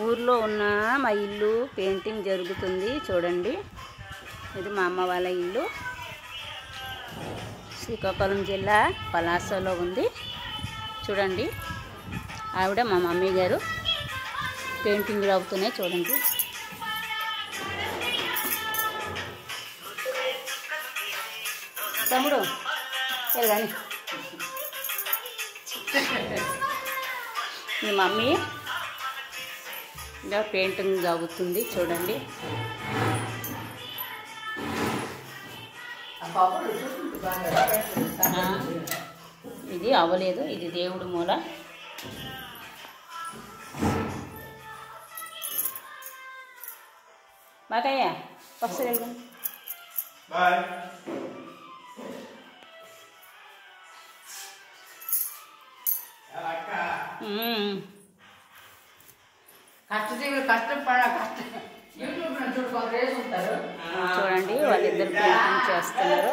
ఊర్లో ఉన్న మా ఇల్లు పెయింటింగ్ జరుగుతుంది చూడండి. ఇది మా అమ్మ వాళ్ళ ఇల్లు. శ్రీకాకుళం జిల్లా పలాసలో ఉంది. చూడండి, ఆవిడ మా మమ్మీ గారు పెయింటింగ్లు అవుతున్నాయి చూడండి. తమ్ముడు వెళ్ళని మీ మమ్మీ ఇంకా పెయింటింగ్ అవుతుంది చూడండి. ఇది అవ్వలేదు, ఇది దేవుడు మూల. బాకయ్యా ఒకసారి వెళ్దాం. చూడండి, వాళ్ళిద్దరు పెయింటింగ్ చేస్తున్నారు.